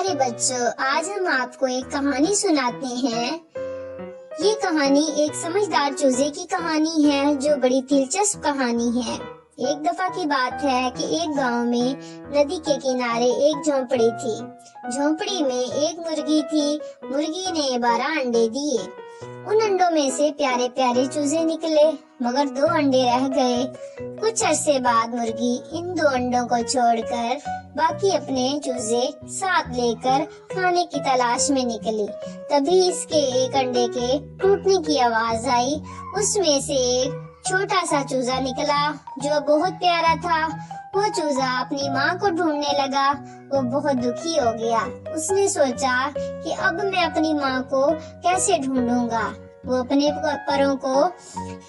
پیارے بچوں، آج ہم آپ کو ایک کہانی سناتے ہیں۔ یہ کہانی ایک سمجھدار چوزے کی کہانی ہے جو بڑی دلچسپ کہانی ہے۔ ایک دفعہ کی بات ہے کہ ایک گاؤں میں ندی کے کنارے ایک جھونپڑی تھی۔ جھونپڑی میں ایک مرغی تھی۔ مرغی نے 12 انڈے دیے۔ ان انڈوں میں سے پیارے پیارے چوزے نکلے، مگر 2 انڈے رہ گئے۔ کچھ عرصے بعد مرغی ان 2 انڈوں کو چھوڑ کر باقی اپنے چوزے ساتھ لے کر کھانے کی تلاش میں نکلی۔ تبھی اس کے ایک انڈے کے ٹوٹنے کی آواز آئی۔ اس میں سے ایک چھوٹا سا چوزا نکلا جو بہت پیارا تھا۔ وہ چوزا اپنی ماں کو ڈھونڈنے لگا۔ وہ بہت دکھی ہو گیا۔ اس نے سوچا کہ اب میں اپنی ماں کو کیسے ڈھونڈوں گا۔ وہ اپنے پروں کو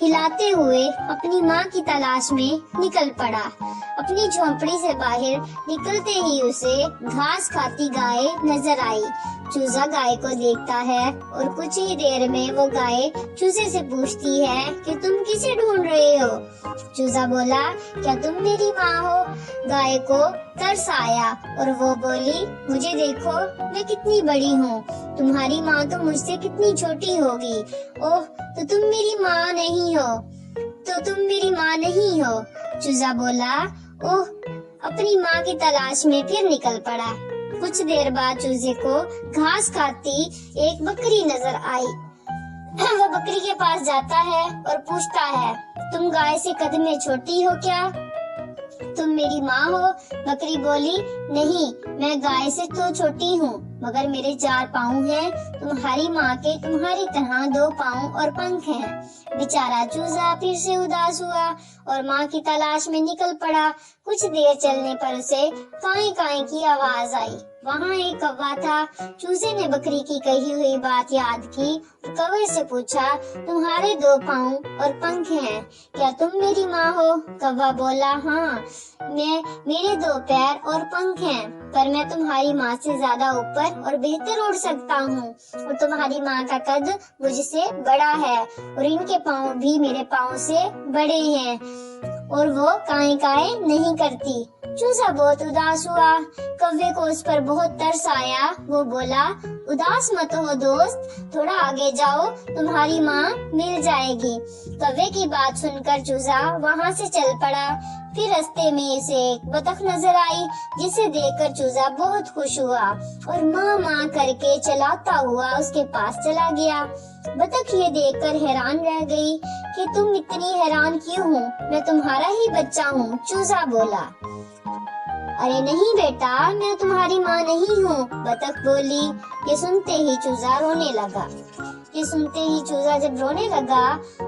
ہلاتے ہوئے اپنی ماں کی تلاش میں نکل پڑا۔ اپنی جھونپڑی سے باہر نکلتے ہی اسے گھاس کھاتی گائے نظر آئی۔ چوزا گائے کو دیکھتا ہے اور کچھ ہی دیر میں وہ گائے چوزے سے پوچھتی ہے کہ تم کسے ڈھونڈ رہے ہو؟ چوزا بولا، کیا تم میری ماں ہو؟ گائے کو ترس آیا اور وہ بولی، مجھے دیکھو، میں کتنی بڑی ہوں، تمہاری ماں تو مجھ سے کتنی چھوٹی ہوگی۔ اوہ، تو تم میری ماں نہیں ہو۔ چوزا بولا، اوہ، اپنی ماں کی تلاش میں پھر نکل پڑا۔ کچھ دیر بعد چوزے کو گھاس کھاتی ایک بکری نظر آئی۔ وہ بکری کے پاس جاتا ہے اور پوچھتا ہے، تم گائے سے قد میں چھوٹی ہو کیا؟ تم میری ماں ہو؟ بکری بولی، نہیں، میں گائے سے تو چھوٹی ہوں، مگر میرے 4 پاؤں ہیں۔ تمہاری ماں کے تمہاری طرح 2 پاؤں اور پنکھ ہیں۔ بیچارہ چوزا پھر سے اداس ہوا اور ماں کی تلاش میں نکل پڑا۔ کچھ دیر چلنے پر اسے کائیں کائیں کی آواز آئی۔ وہاں ایک کوا تھا۔ چوزے نے بکری کی کہی ہوئی بات یاد کی اور کوے سے پوچھا، تمہارے 2 پاؤں اور پنکھ ہیں، کیا تم میری ماں ہو؟ کوا بولا، ہاں، میرے 2 پیر اور پنکھ ہیں، پر میں تمہاری ماں سے زیادہ اوپر اور بہتر اڑ سکتا ہوں، اور تمہاری ماں کا قد مجھ سے بڑا ہے اور ان کے پاؤں بھی میرے پاؤں سے بڑے ہیں، اور وہ کائیں کائیں نہیں کرتی۔ چوزا بہت اداس ہوا۔ کوے کو اس پر بہت ترس آیا۔ وہ بولا، اداس مت ہو دوست، تھوڑا آگے جاؤ، تمہاری ماں مل جائے گی۔ کوے کی بات سن کر چوزا وہاں سے چل پڑا۔ پھر رستے میں اسے ایک بطخ نظر آئی، جسے دیکھ کر چوزا بہت خوش ہوا اور ماں ماں کر کے چلاتا ہوا اس کے پاس چلا گیا۔ بطخ یہ دیکھ کر حیران رہ گئی کہ تم اتنی حیران کیوں ہو؟ میں تمہارا ہی بچہ ہوں۔ چوزا بولا، ارے نہیں بیٹا، میں تمہاری ماں نہیں ہوں، بطخ بولی۔ یہ سنتے ہی چوزا رونے لگا۔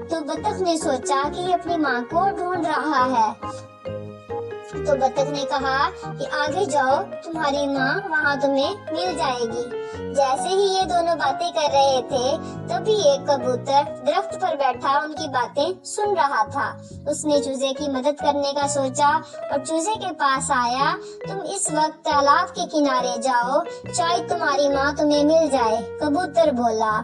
تو بطخ نے سوچا کہ یہ اپنی ماں کو ڈھونڈ رہا ہے۔ تو بطخ نے کہا کہ آگے جاؤ، تمہاری ماں وہاں تمہیں مل جائے گی۔ جیسے ہی یہ دونوں باتیں کر رہے تھے، تبھی ایک کبوتر درخت پر بیٹھا ان کی باتیں سن رہا تھا۔ اس نے چوزے کی مدد کرنے کا سوچا اور چوزے کے پاس آیا۔ تم اس وقت تالاب کے کنارے جاؤ، شاید تمہاری ماں تمہیں مل جائے، کبوتر بولا۔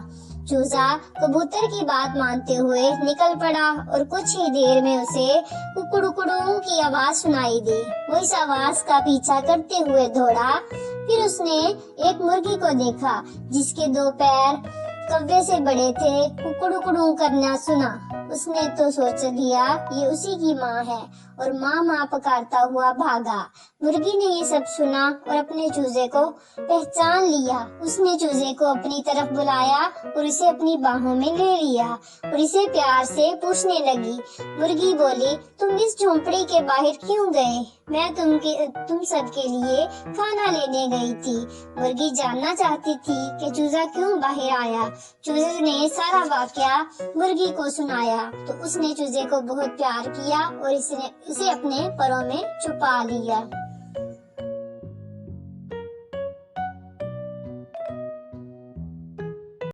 چوزا کبوتر کی بات مانتے ہوئے نکل پڑا اور کچھ ہی دیر میں اسے ککڑو کی آواز سنائی دی۔ وہ اس آواز کا پیچھا کرتے ہوئے دوڑا۔ پھر اس نے ایک مرغی کو دیکھا جس کے 2 پیر کوے سے بڑے تھے۔ ککڑو کرنا سنا۔ اس نے تو سوچ لیا یہ اسی کی ماں ہے اور ماں ماں پکارتا ہوا بھاگا۔ مرغی نے یہ سب سنا اور اپنے چوزے کو پہچان لیا۔ اس نے چوزے کو اپنی طرف بلایا اور اسے اپنی باہوں میں لے لیا اور اسے پیار سے پوچھنے لگی۔ مرغی بولی، تم اس جھونپڑی کے باہر کیوں گئے؟ میں تم سب کے لیے کھانا لینے گئی تھی۔ مرغی جاننا چاہتی تھی کہ چوزا کیوں باہر آیا۔ چوزے نے سارا واقعہ مرغی کو سنایا تو اس نے چوزے کو بہت پیار کیا اور اسے اپنے پروں میں چھپا لیا۔